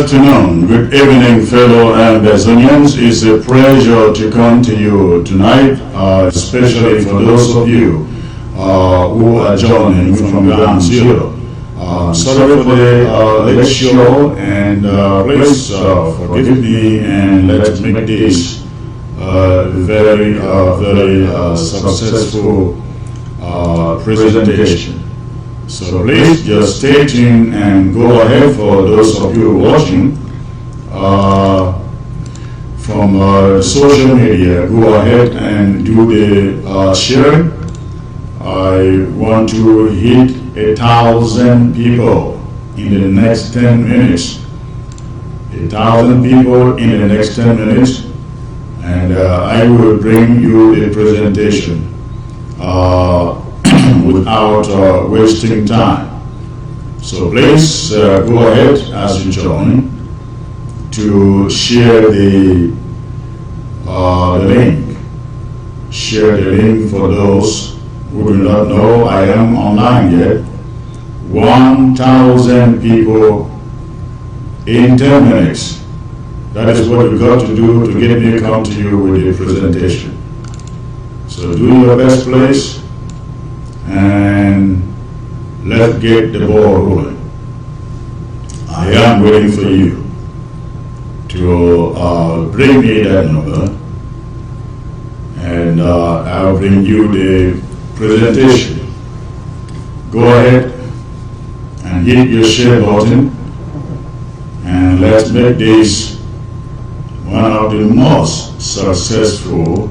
afternoon, good evening, fellow Ambazonians. It's a pleasure to come to you tonight, especially for those of you who are joining from Ground Zero. Sorry for the late show, and please forgive me, and let's make this very successful presentation. So please just stay tuned and go ahead. For those of you watching from social media, go ahead and do the sharing. I want to hit 1,000 people in the next 10 minutes. 1,000 people in the next 10 minutes, and I will bring you a presentation without wasting time. So please go ahead as you join to share the link. Share the link for those who do not know I am online yet. 1,000 people in 10 minutes. That is what you got to do to get me to come to you with a presentation. So do your best, please, and let's get the ball rolling. I am waiting for you to bring me that number, and I'll bring you the presentation. Go ahead and hit your share button, and let's make this one of the most successful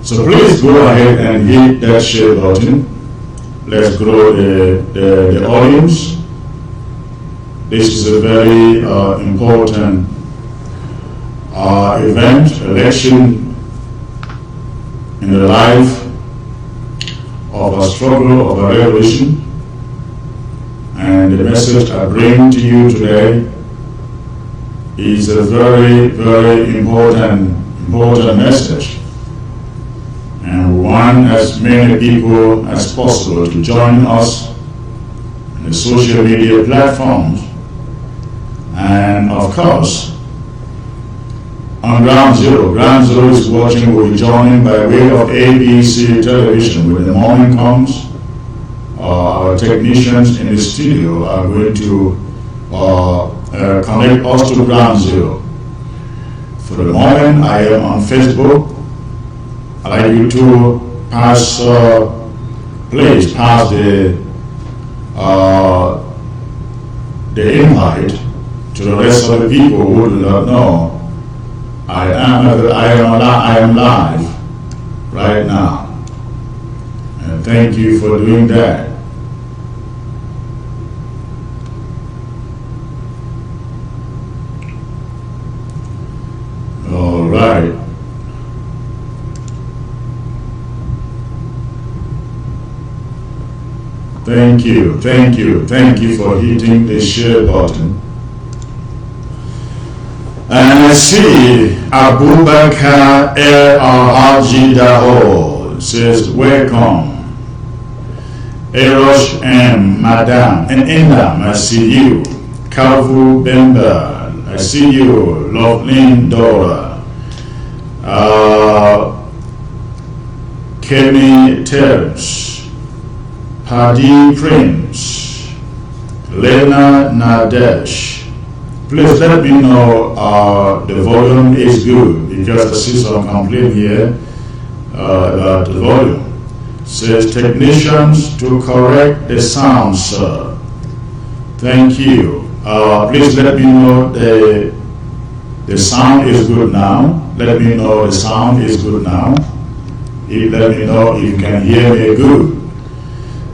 So please go ahead and hit that share button. Let's grow the audience. This is a very important event, election in the life of a struggle, of a revolution. And the message I bring to you today is a very important message, and we want as many people as possible to join us in the social media platforms, and of course on Ground Zero. Ground Zero is watching, will be joining by way of ABC television. When the morning comes, our technicians in the studio are going to connect us to Ground Zero. For the moment, I am on Facebook. I'd like you to pass, please pass the invite to the rest of the people who do not know I am live right now. And thank you for doing that. All right. Thank you for hitting the share button. And I see Abubakar LRG Daho says, welcome. Erosh M. Madam and Indam, I see you. Kavu Bemba, I see you. Lovelin Dora. Kemi Terence. Paddy Prince. Lena Nadesh. Please let me know the volume is good, because I see some complaint here about the volume. Says technicians to correct the sound, sir. Thank you. Please let me know the sound is good now. Let me know the sound is good now. Let me know if you can hear me good.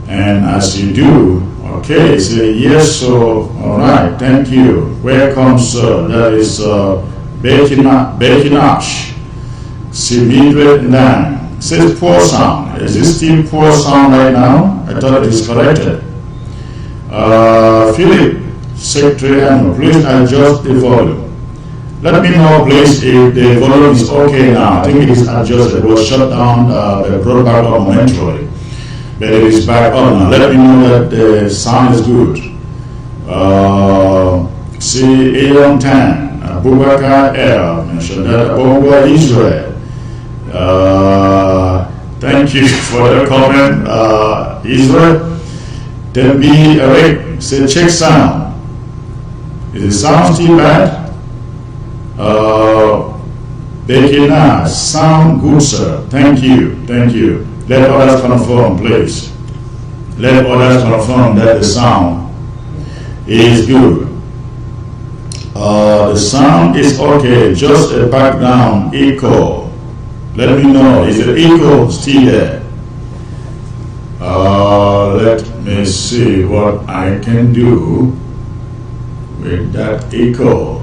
And as you do, okay, say yes, so all right, thank you. Welcome, sir. That is Becky Nash. Simidre Nang. Says poor sound. Is this still poor sound right now? I thought it is corrected. Philip Secretary, please adjust the volume. Let me know, please, if the volume is okay now. I think it is adjusted. It was shut down, the broadcast momentarily, but it is back on now. Let me know that the sound is good. See, Elon Tan, Boycott mentioned that Bongo Israel. Thank you for the comment, Israel. Then be Eric, say check sound. Is the sound still bad? Bekina, sound good, sir. Thank you. Let others confirm, please. Let others confirm that the sound is good. The sound is okay, just a background echo. Let me know, is the echo still there? Let me see what I can do with that echo.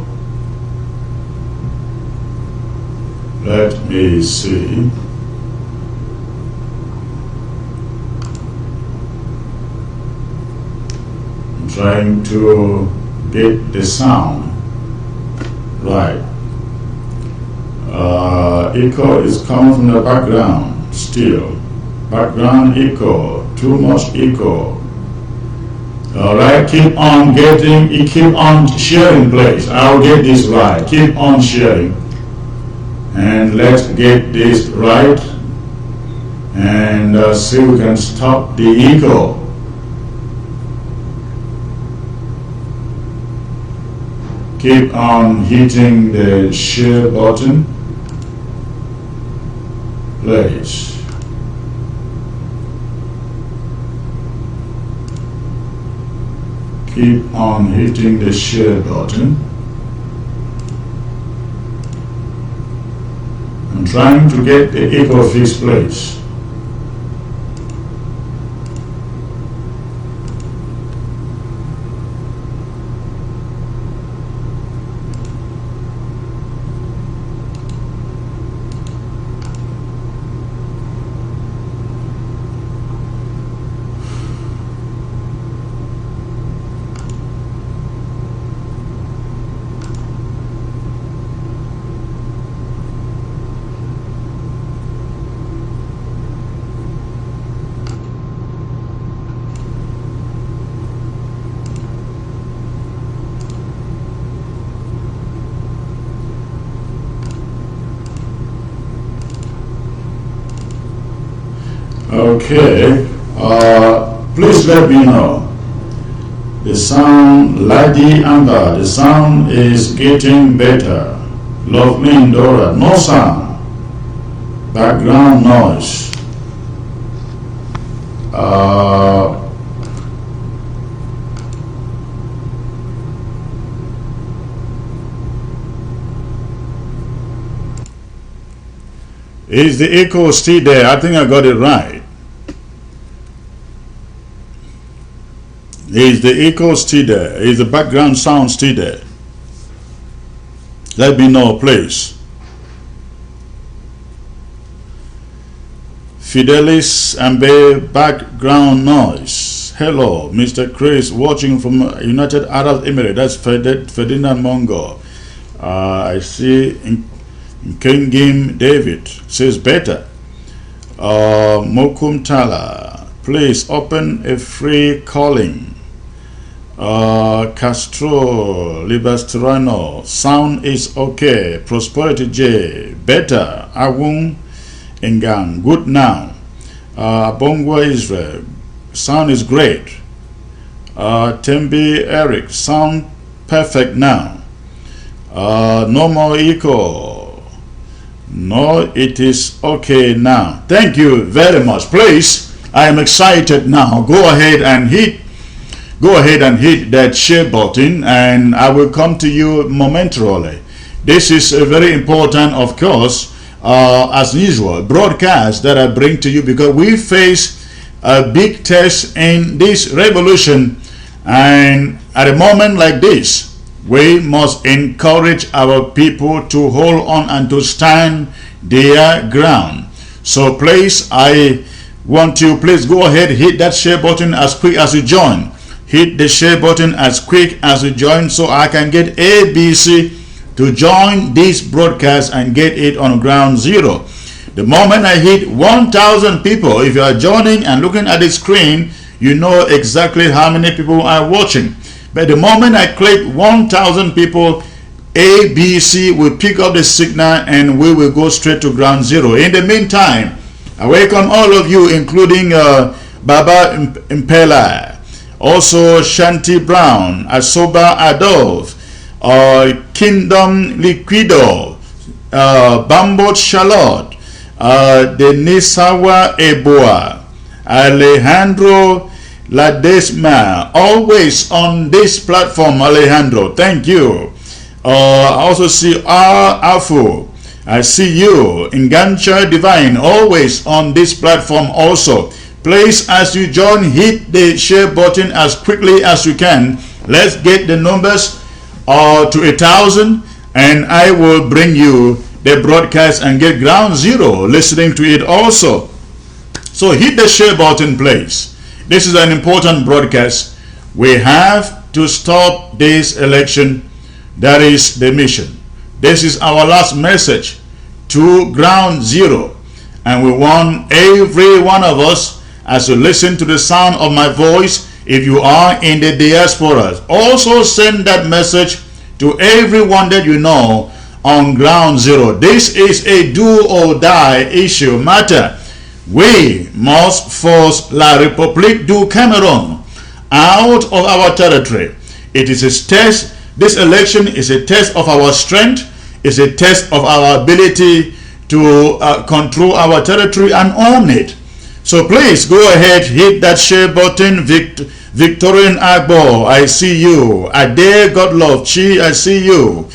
Let me see. I'm trying to get the sound right. Echo is coming from the background still. Background echo, too much echo. Alright, keep on sharing, please. I'll get this right. Keep on sharing. And let's get this right. And see if we can stop the echo. Keep on hitting the share button, please. Keep on hitting the share button. I'm trying to get the echo fixed, please. Okay, please let me know. The sound, Ladi Amber, the sound is getting better. Lovely Indora, no sound. Background noise. Is the echo still there? I think I got it right. Is the echo still there? Is the background sound still there? Let me know, please. Fidelis Ambe, background noise. Hello, Mr. Chris, watching from United Arab Emirates. That's Ferdinand Mongo. I see in King David says better. Mokum Tala, please open a free calling. Castro Libastrano, sound is okay. Prosperity J, better. Awung Engang, good now. Bongo Israel, sound is great. Tembi Eric, sound perfect now. No more echo. No, it is okay now. Thank you very much. Please, I am excited now. Go ahead and hit that share button, and I will come to you momentarily. This is very important, of course, as usual, broadcast that I bring to you, because we face a big test in this revolution, and at a moment like this, we must encourage our people to hold on and to stand their ground. So please, I want you, please go ahead, hit that share button as quick as you join. hit the share button as quick as you join so I can get ABC to join this broadcast and get it on ground zero. The moment I hit 1,000 people, if you are joining and looking at the screen, you know exactly how many people are watching. But the moment I click 1,000 people, ABC will pick up the signal and we will go straight to ground zero. In the meantime, I welcome all of you, including Baba Impela, also Shanti Brown, Asoba Adolf, Kingdom Liquido, Bambot Charlotte, Denisawa Eboa, Alejandro Ladesma, always on this platform. Alejandro, thank you. I also see Afu, I see you. Ingancha Divine, always on this platform also. Please, as you join, hit the share button as quickly as you can. Let's get the numbers to 1,000 and I will bring you the broadcast and get ground zero listening to it also. So hit the share button, please. This is an important broadcast. We have to stop this election. That is the mission. This is our last message to ground zero. And we want every one of us, as you listen to the sound of my voice, if you are in the diaspora, also send that message to everyone that you know on ground zero. This is a do or die issue matter. We must force La République du Cameroon out of our territory. It is a test. This election is a test of our strength. It's a test of our ability to control our territory and own it. So please go ahead, hit that share button. Victorian Agbo, I see you. Ade Godlove Chi, I see you.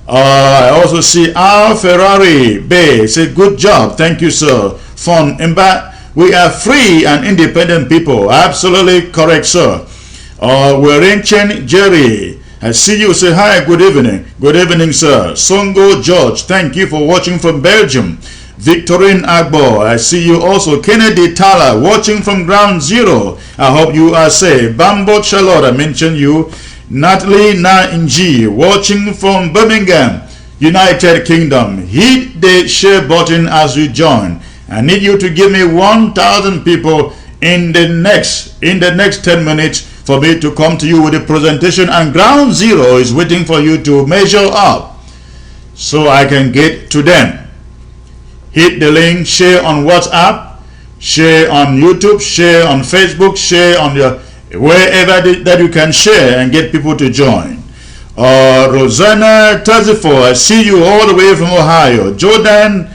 I also see Al Ferrari Bay. Say good job. Thank you, sir. Fun Imba. We are free and independent people. Absolutely correct, sir. We're Chen Jerry. I see you. Say hi. Good evening. Good evening, sir. Songo George. Thank you for watching from Belgium. Victorine Agbo, I see you also. Kennedy Tala, watching from ground zero. I hope you are safe. Bambo Charlotte, I mentioned you. Natalie Nainji, watching from Birmingham, United Kingdom. Hit the share button as you join. I need you to give me 1,000 people in the next 10 minutes for me to come to you with a presentation, and ground zero is waiting for you to measure up so I can get to them. Hit the link, share on WhatsApp, share on YouTube, share on Facebook, share on your wherever that you can share and get people to join. Rosanna Tazifo, I see you all the way from Ohio. Jordan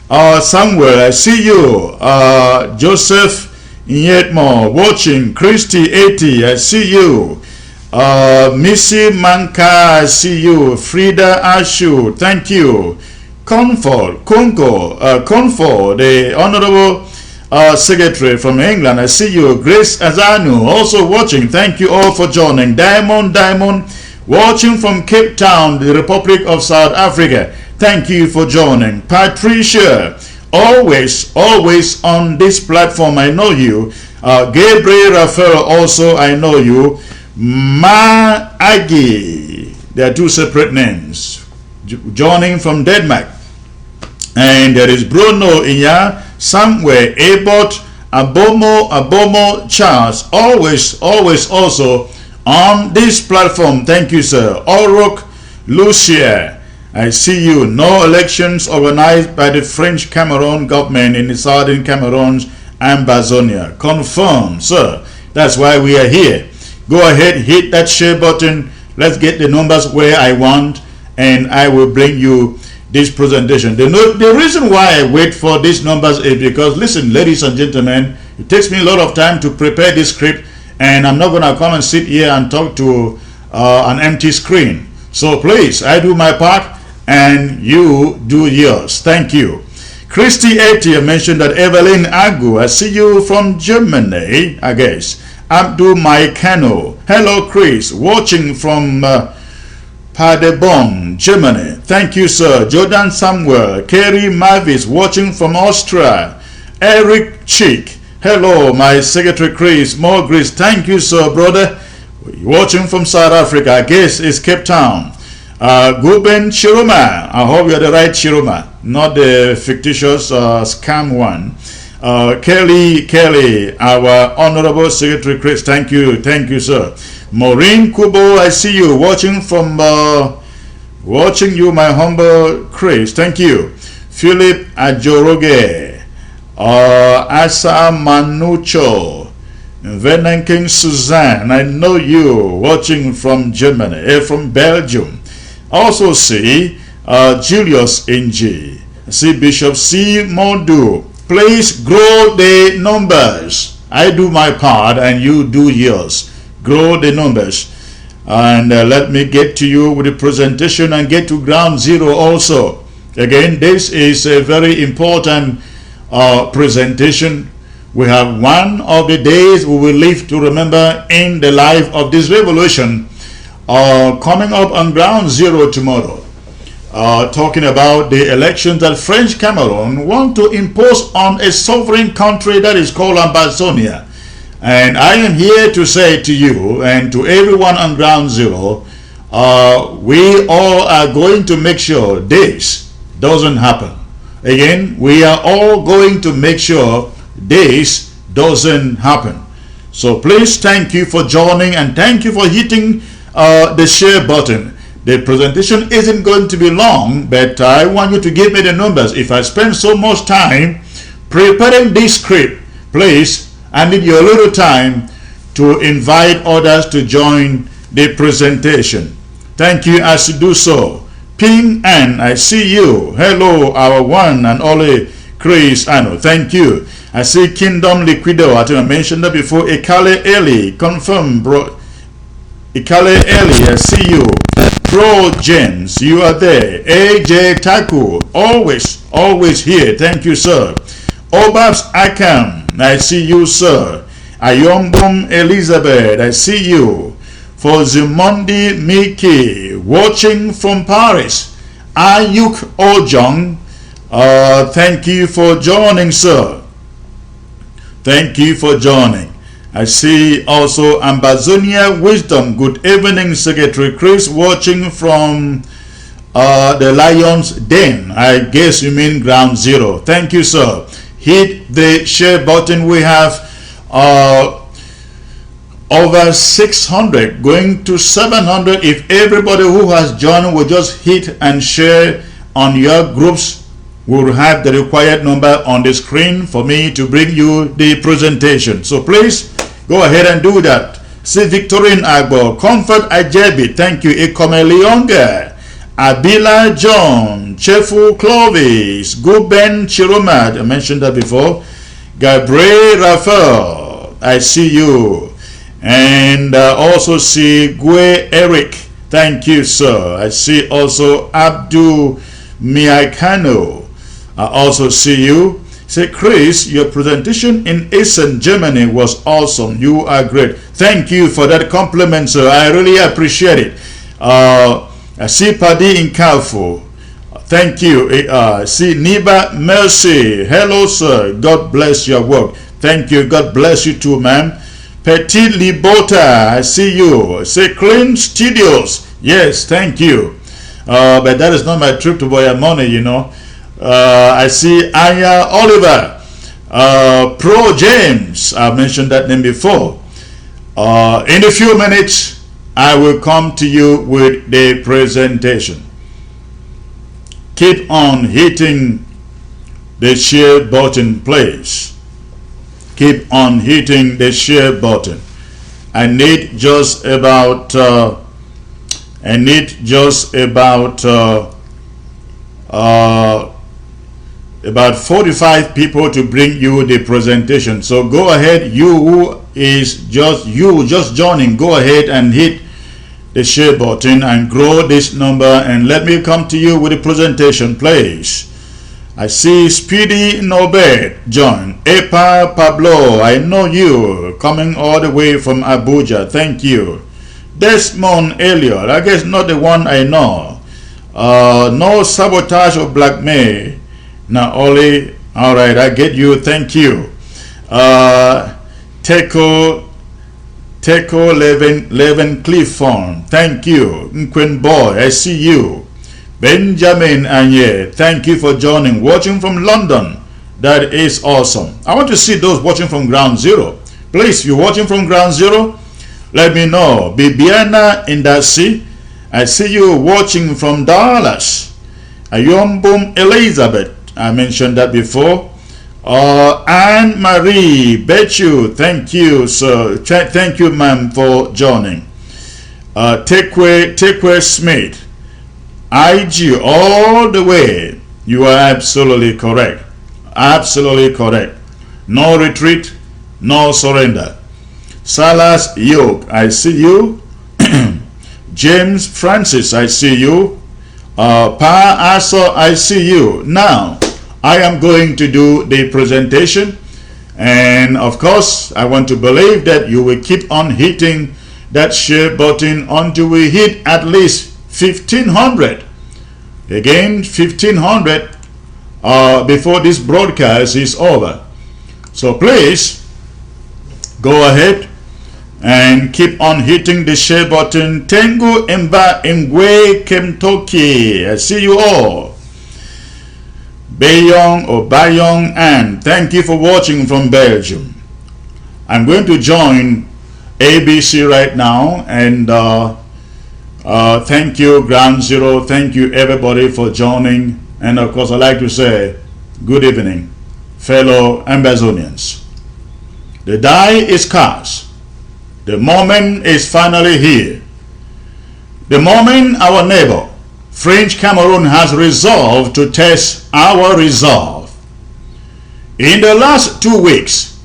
Samuel, I see you. Joseph Nyetmo, watching. Christy 80, I see you. Missy Manka, I see you. Frida Ashu, thank you. Comfort, the Honorable Secretary from England, I see you. Grace Azanu, also watching. Thank you all for joining. Diamond, watching from Cape Town, the Republic of South Africa. Thank you for joining. Patricia, always on this platform, I know you. Gabriel Raphael, also I know you. Ma Agi, there are two separate names. Joining from Denmark. And there is Bruno Inya, somewhere, Abot, Abomo Charles, always also on this platform. Thank you, sir. Orok Lucia, I see you. No elections organized by the French Cameroon government in the southern Cameroon and Bazonia. Confirm, sir. That's why we are here. Go ahead, hit that share button. Let's get the numbers where I want, and I will bring you this presentation. The reason why I wait for these numbers is because, listen, ladies and gentlemen, it takes me a lot of time to prepare this script, and I'm not going to come and sit here and talk to an empty screen. So please, I do my part and you do yours. Thank you. Christy 80, I mentioned that. Evelyn Agu, I see you from Germany, I guess. Abdul Maikano, hello Chris, watching from Paderborn, Germany. Thank you, sir. Jordan Samuel, Kerry Mavis, watching from Austria. Eric Chick, hello, my secretary Chris. More Chris, thank you, sir, brother. Watching from South Africa, I guess it's Cape Town. Guben Chiruma, I hope you're the right Chiruma, not the fictitious scam one. Kelly, our Honorable Secretary Chris, thank you, sir. Maureen Kubo, I see you watching from watching you, my humble Chris, thank you. Philip Ajoroge, Asa Manucho, Venan King Suzanne, I know you watching from Germany, from Belgium. Also see Julius NG, see Bishop C. Modu. Please grow the numbers. I do my part and you do yours. Grow the numbers. And let me get to you with the presentation and get to ground zero also. Again, this is a very important presentation. We have one of the days we will live to remember in the life of this revolution. Coming up on ground zero tomorrow, talking about the elections that French Cameroon want to impose on a sovereign country that is called Ambazonia. And I am here to say to you and to everyone on ground zero, we all are going to make sure this doesn't happen. Again, we are all going to make sure this doesn't happen. So please, thank you for joining and thank you for hitting the share button. The presentation isn't going to be long, but I want you to give me the numbers. If I spend so much time preparing this script, please, I need your little time to invite others to join the presentation. Thank you as you do so. Ping Ann, I see you. Hello, our one and only Chris Ano. Thank you. I see Kingdom Liquido. I think I mentioned that before. Ikale Eli, confirm, bro. Ikale Eli, I see you. Bro James, you are there. AJ Taku, always here. Thank you, sir. Obabs Akam, I see you, sir. Ayombum Elizabeth, I see you. For Zimondi Miki, watching from Paris. Ayuk Ojong, thank you for joining, sir. Thank you for joining. I see also Ambazonia Wisdom. Good evening, Secretary Chris, watching from the Lion's Den. I guess you mean ground zero. Thank you, sir. Hit the share button. We have over 600 going to 700. If everybody who has joined will just hit and share on your groups, we'll have the required number on the screen for me to bring you the presentation. So please go ahead and do that. See Victorine Agbo, Comfort Ajebi, thank you. Ikome Leonga, Abila John, Chefu Clovis, Guben Chiromad, I mentioned that before. Gabriel Raphael, I see you. And also see Gue Eric, thank you, sir. I see also Abdul Miakano. I also see you. Say, Chris, your presentation in Essen, Germany was awesome. You are great. Thank you for that compliment, sir. I really appreciate it. I see Paddy in Kalfo. Thank you. See Niba Mercy. Hello, sir. God bless your work. Thank you. God bless you too, ma'am. Petit Libota, I see you. Say Clean Studios. Yes, thank you. But that is not my trip to Boyamone, you know. I see Aya Oliver, Pro James, I mentioned that name before. In a few minutes, I will come to you with the presentation. Keep on hitting the share button, please. Keep on hitting the share button. I need just about 45 people to bring you the presentation. So go ahead, you just joining, go ahead and hit the share button and grow this number and let me come to you with the presentation, please. I see Speedy Nobed John, Epa Pablo, I know you, coming all the way from Abuja, thank you. Desmond Elliot, I guess not the one I know. No sabotage or blackmail. Now only, all right, I get you, thank you. Teko Teko Leven Clifford, thank you. Nquen Boy, I see you. Benjamin Anye, thank you for joining. Watching from London, that is awesome. I want to see those watching from Ground Zero. Please, if you're watching from Ground Zero, let me know. Bibiana Indasi, I see you watching from Dallas. Ayombum Elizabeth, I mentioned that before. Anne Marie, Betchu, thank you, sir. Thank you, ma'am, for joining. Tekwe Smith, IG, all the way. You are absolutely correct. Absolutely correct. No retreat, no surrender. Salas Yoke, I see you. James Francis, I see you. Pa Aso, I see you. Now, I am going to do the presentation, and of course, I want to believe that you will keep on hitting that share button until we hit at least 1500. Again, 1500 before this broadcast is over. So please go ahead and keep on hitting the share button. Tengu Mba Ngwe Kemtoki, I see you all. Bayong or Bayong Ann, thank you for watching from Belgium. I'm going to join ABC right now, and thank you Ground Zero, thank you everybody for joining, and of course I'd like to say good evening, fellow Ambazonians. The die is cast. The moment is finally here. The moment our neighbor French Cameroon has resolved to test our resolve. In the last 2 weeks,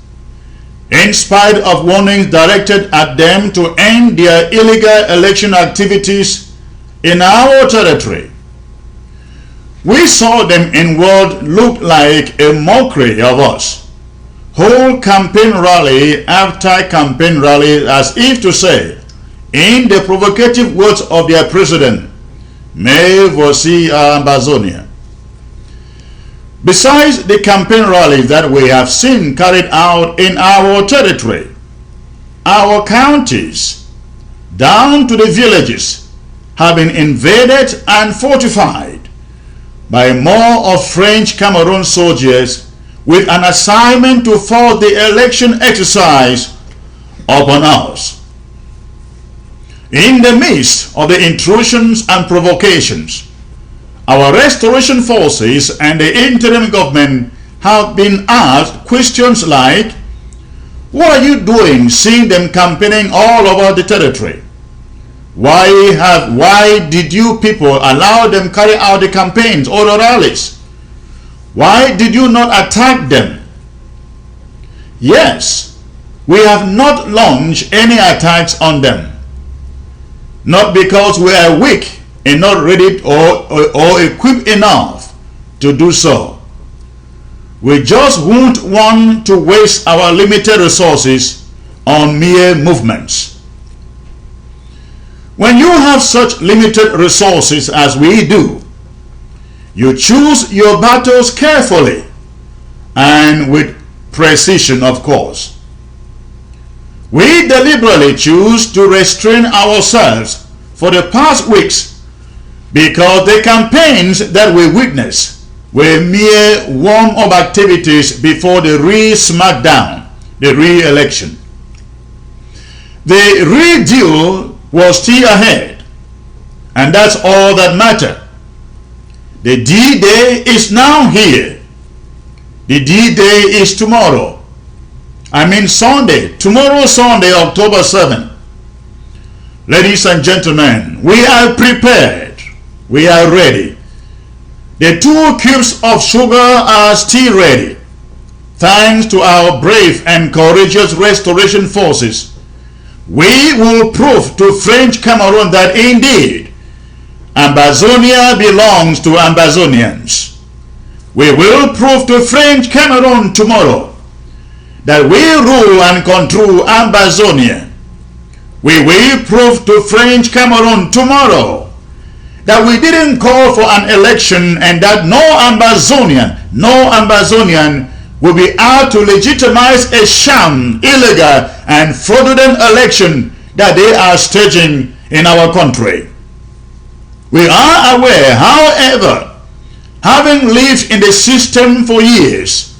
in spite of warnings directed at them to end their illegal election activities in our territory, we saw them in what looked like a mockery of us. Whole campaign rally after campaign rally, as if to say, in the provocative words of their president, "Mais voici Ambazonia." Besides the campaign rallies that we have seen carried out in our territory, our counties, down to the villages, have been invaded and fortified by more of French Cameroon soldiers with an assignment to force the election exercise upon us. In the midst of the intrusions and provocations, our restoration forces and the interim government have been asked questions like, what are you doing seeing them campaigning all over the territory? Why did you people allow them carry out the campaigns or the rallies? Why did you not attack them? Yes, we have not launched any attacks on them. Not because we are weak and not ready or equipped enough to do so. We just won't want to waste our limited resources on mere movements. When you have such limited resources as we do, you choose your battles carefully and with precision, of course. We deliberately choose to restrain ourselves for the past weeks because the campaigns that we witnessed were mere warm-up activities before the real smackdown, the real election. The real deal was still ahead, and that's all that mattered. The D-Day is now here. The D-Day is tomorrow. I mean Sunday, tomorrow Sunday, October 7th. Ladies and gentlemen, we are prepared. We are ready. The 2 cubes of sugar are still ready. Thanks to our brave and courageous restoration forces, we will prove to French Cameroon that indeed Ambazonia belongs to Ambazonians. We will prove to French Cameroon tomorrow that we rule and control Ambazonia. We will prove to French Cameroon tomorrow that we didn't call for an election and that no Ambazonian will be out to legitimize a sham, illegal, and fraudulent election that they are staging in our country. We are aware, however, having lived in the system for years,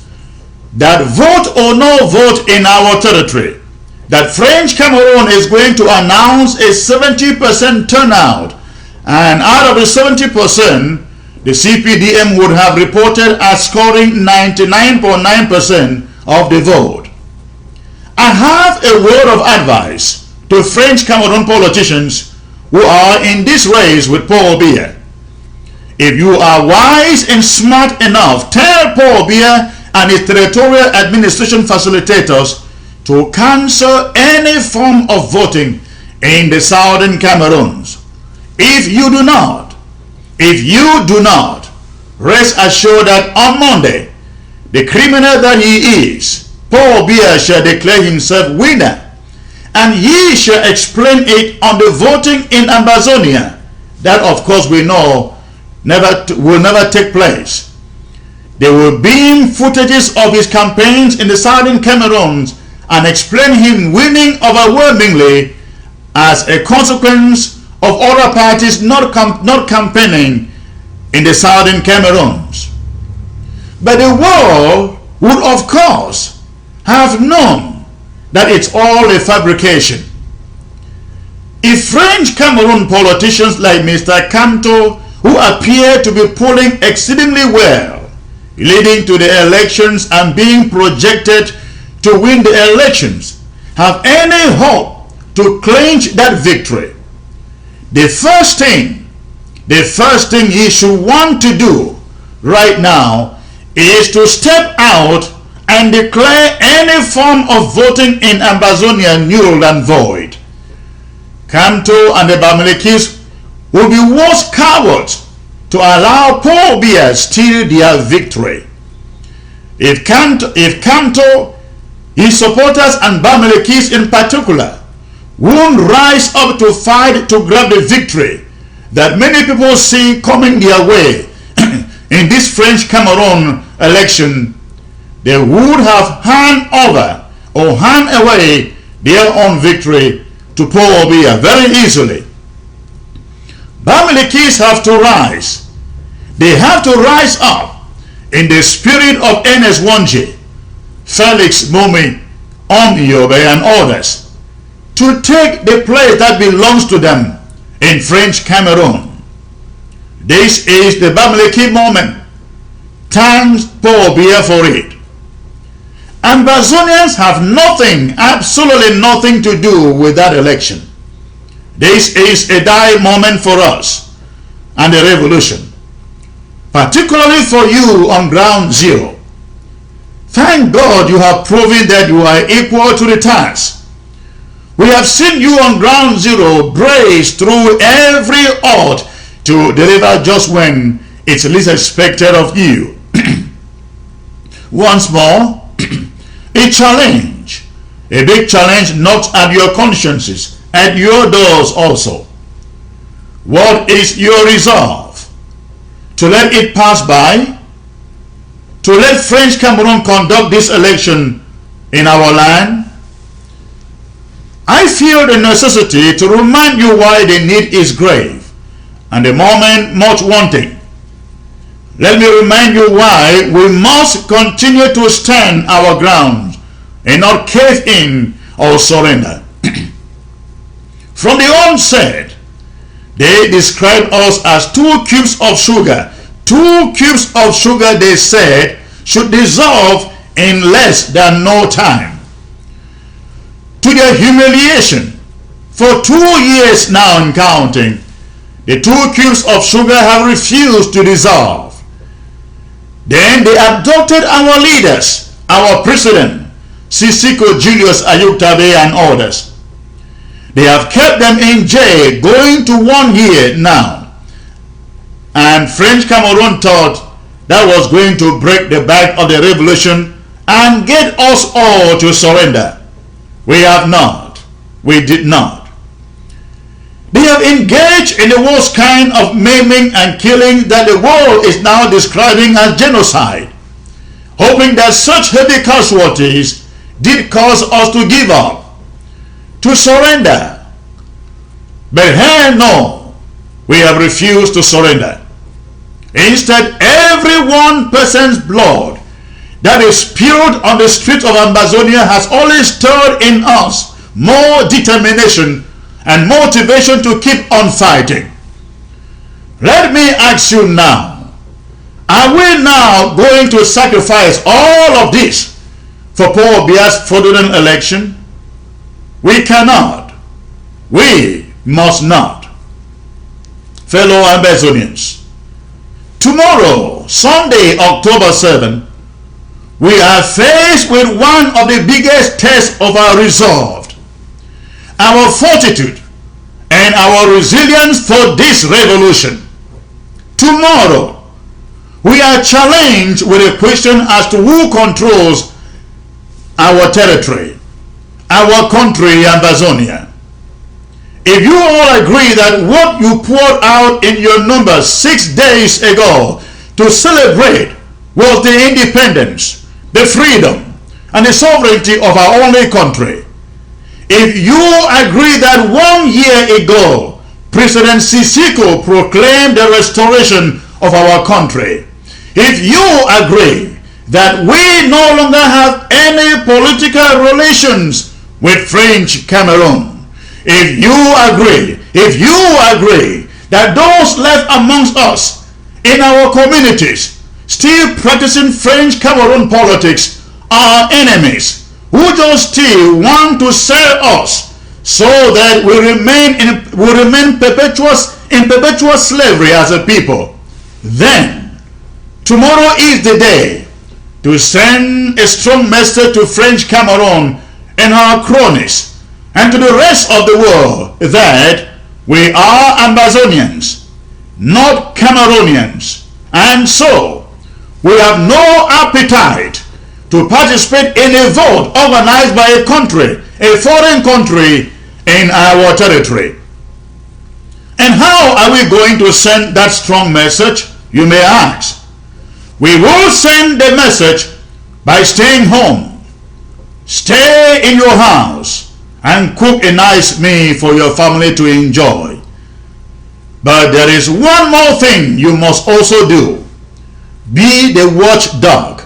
that vote or no vote in our territory, that French Cameroon is going to announce a 70% turnout, and out of the 70%, the CPDM would have reported as scoring 99.9% of the vote. I have a word of advice to French Cameroon politicians who are in this race with Paul Biya. If you are wise and smart enough, tell Paul Biya and his territorial administration facilitators to cancel any form of voting in the southern Cameroons. If you do not, rest assured that on Monday, the criminal that he is, Paul Biya, shall declare himself winner, and he shall explain it on the voting in Ambazonia. That, of course, we know will never take place. They will beam footages of his campaigns in the southern Cameroons and explain him winning overwhelmingly as a consequence of other parties not campaigning in the southern Cameroons. But the world would, of course, have known that it's all a fabrication. If French Cameroon politicians like Mr. Kanto, who appear to be polling exceedingly well, leading to the elections and being projected to win the elections, have any hope to clinch that victory, the first thing he should want to do right now is to step out and declare any form of voting in Ambazonia null and void. Kanto and the Bamilekis will be worse cowards to allow Paul Biya steal their victory. If Kanto, his supporters and Bamilekis in particular, won't rise up to fight to grab the victory that many people see coming their way in this French Cameroon election, they would have hand over or hand away their own victory to Paul Biya very easily. Bamilekis have to rise. They have to rise up in the spirit of Ernest Wanji, Felix Mumi, Yobe, and others, to take the place that belongs to them in French Cameroon. This is the Bamileki moment. Thanks Paul Biya for it. Ambazonians have nothing, absolutely nothing to do with that election. This is a dire moment for us and the revolution, particularly for you on ground zero. Thank God you have proven that you are equal to the task. We have seen you on ground zero brace through every odds to deliver just when it's least expected of you. Once more, a challenge, a big challenge knocks at your consciences, at your doors also. What is your resolve? To let it pass by? To let French Cameroon conduct this election in our land? I feel the necessity to remind you why the need is grave and the moment much wanting. Let me remind you why we must continue to stand our ground and not cave in or surrender. From the onset, they described us as 2 cubes of sugar. 2 cubes of sugar, they said, should dissolve in less than no time. To their humiliation, for 2 years now and counting, the 2 cubes of sugar have refused to dissolve. Then they abducted our leaders, our president, Sisiko Julius Ayuktabe and others. They have kept them in jail going to 1 year now. And French Cameroon thought that was going to break the back of the revolution and get us all to surrender. We have not. We did not. They have engaged in the worst kind of maiming and killing that the world is now describing as genocide. hoping that such heavy casualties did cause us to give up, to surrender. But hell no, we have refused to surrender. Instead, every one person's blood that is spilled on the streets of Amazonia has always stirred in us more determination and motivation to keep on fighting. Let me ask you now, are we now going to sacrifice all of this for Paul Biya's fraudulent election? We cannot. We must not. Fellow Amazonians, tomorrow, Sunday, October 7, we are faced with one of the biggest tests of our resolve, our fortitude, and our resilience for this revolution. Tomorrow, we are challenged with a question as to who controls our territory, our country, Amazonia. If you all agree that what you poured out in your numbers 6 days ago to celebrate was the independence, the freedom, and the sovereignty of our only country, if you agree that 1 year ago President Sisiko proclaimed the restoration of our country, if you agree that we no longer have any political relations with French Cameroon, if you agree that those left amongst us in our communities still practicing French Cameroon politics are enemies who just still want to sell us so that we remain in perpetual slavery as a people, then tomorrow is the day to send a strong message to French Cameroon and our cronies and to the rest of the world that we are Amazonians, not Cameroonians, and so we have no appetite to participate in a vote organized by a country, a foreign country, in our territory. And how are we going to send that strong message, you may ask? We will send the message by staying home. Stay in your house and cook a nice meal for your family to enjoy. But there is one more thing you must also do. Be the watchdog.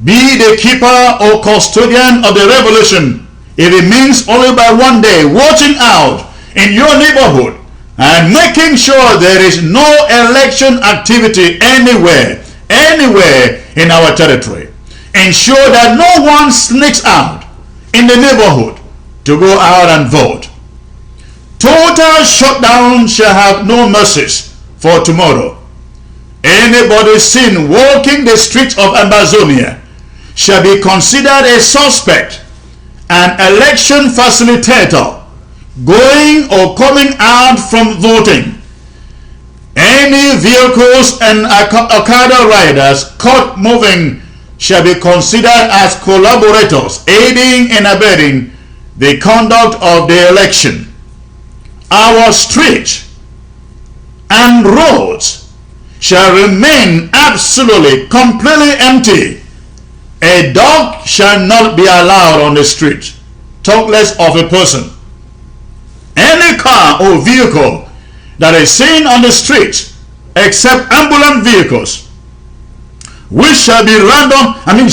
Be the keeper or custodian of the revolution, if it means only by one day watching out in your neighborhood and making sure there is no election activity anywhere in our territory. Ensure that no one sneaks out in the neighborhood to go out and vote. Total shutdown shall have no mercies for tomorrow. Anybody seen walking the streets of Amazonia shall be considered a suspect, an election facilitator, going or coming out from voting. Any vehicles and Okada riders caught moving shall be considered as collaborators, aiding and abetting the conduct of the election. Our streets and roads shall remain absolutely, completely empty. A dog shall not be allowed on the street, talk less of a person. Any car or vehicle that is seen on the streets, except ambulance vehicles, which shall be randomly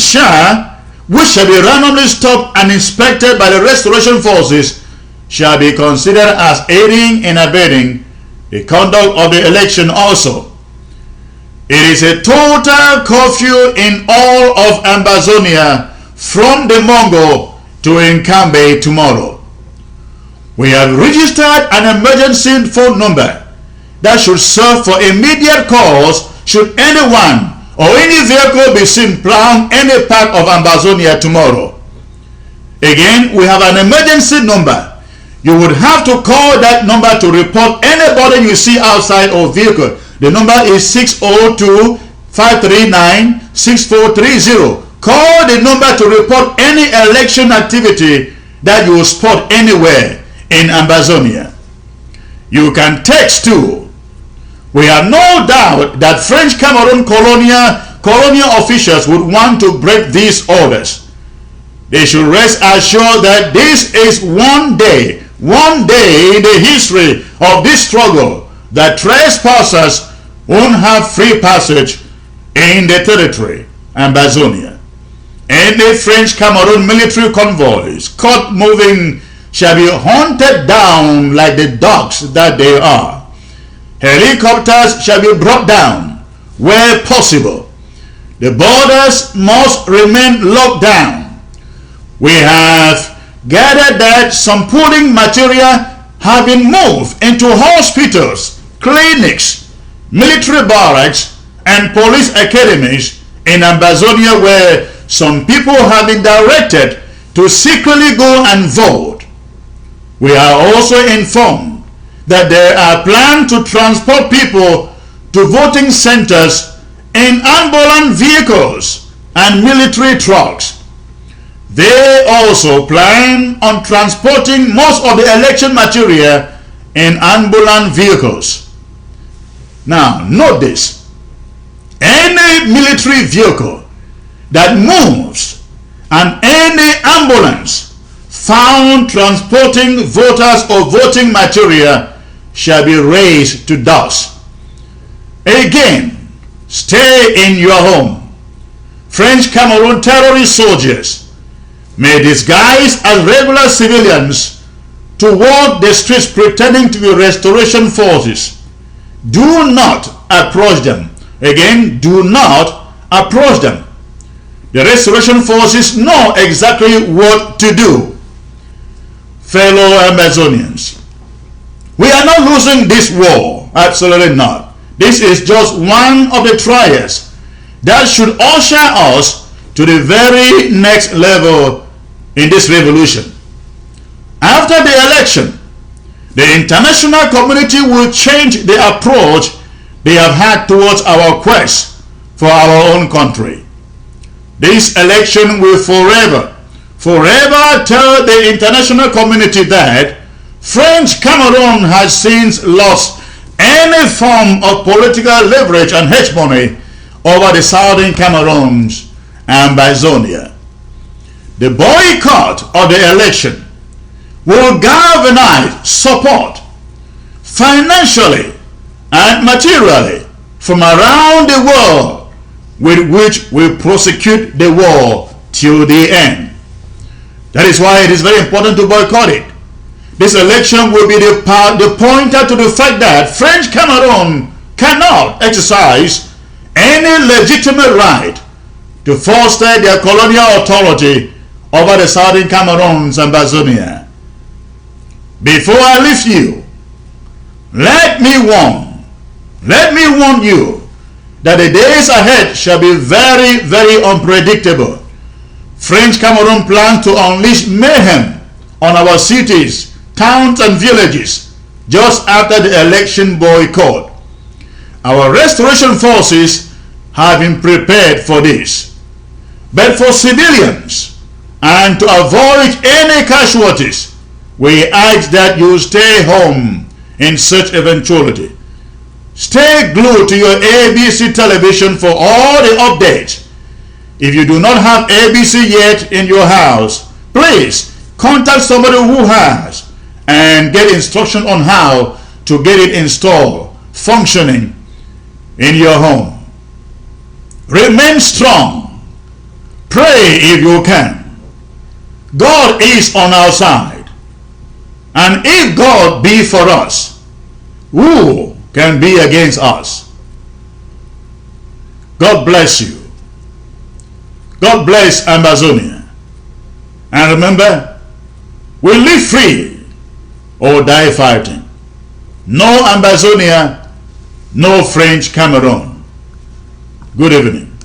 stopped and inspected by the restoration forces, shall be considered as aiding and abetting the conduct of the election also. It is a total curfew in all of Amazonia from the Mongo to Nkambe tomorrow. We have registered an emergency phone number that should serve for immediate calls should anyone or any vehicle be seen plowing any part of Amazonia tomorrow. Again, we have an emergency number. You would have to call that number to report anybody you see outside or vehicle. The number is 602-539-6430. Call the number to report any election activity that you spot anywhere in Amazonia. You can text too. We have no doubt that French Cameroon colonial colonial officials would want to break these orders, they should rest assured that this is one day in the history of this struggle that trespassers won't have free passage in the territory, Ambazonia. Any French Cameroon military convoys caught moving shall be hunted down like the dogs that they are. Helicopters shall be brought down where possible. The borders must remain locked down. We have gathered that some pooling material have been moved into hospitals, clinics, military barracks, and police academies in Ambazonia, where some people have been directed to secretly go and vote. We are also informed that there are plans to transport people to voting centers in ambulant vehicles and military trucks. They also plan on transporting most of the election material in ambulant vehicles. Now, note this. Any military vehicle that moves and any ambulance found transporting voters or voting material shall be razed to dust. Again, stay in your home. French Cameroon terrorist soldiers may disguise as regular civilians to walk the streets pretending to be restoration forces. Do not approach them. Again, do not approach them. The restoration forces know exactly what to do. Fellow Amazonians, we are not losing this war. Absolutely not. This is just one of the trials that should usher us to the very next level in this revolution. After the election, the international community will change the approach they have had towards our quest for our own country. This election will forever tell the international community that French Cameroon has since lost any form of political leverage and hegemony over the southern Cameroons and Ambazonia. The boycott of the election will galvanize support financially and materially from around the world, with which we prosecute the war till the end. That is why it is very important to boycott it. This election will be the pointer to the fact that French Cameroon cannot exercise any legitimate right to foster their colonial authority over the southern Cameroons and Ambazonia. Before I leave you, let me warn you that the days ahead shall be very, very unpredictable. French Cameroon plans to unleash mayhem on our cities, towns, and villages just after the election boycott. Our restoration forces have been prepared for this. But for civilians, and to avoid any casualties, we ask that you stay home in such eventuality. Stay glued to your ABC television for all the updates. If you do not have ABC yet in your house, please contact somebody who has and get instruction on how to get it installed, functioning in your home. Remain strong. Pray if you can. God is on our side. And if God be for us, who can be against us? God bless you. God bless Ambazonia. And remember, we live free or die fighting. No Ambazonia, no French Cameroon. Good evening.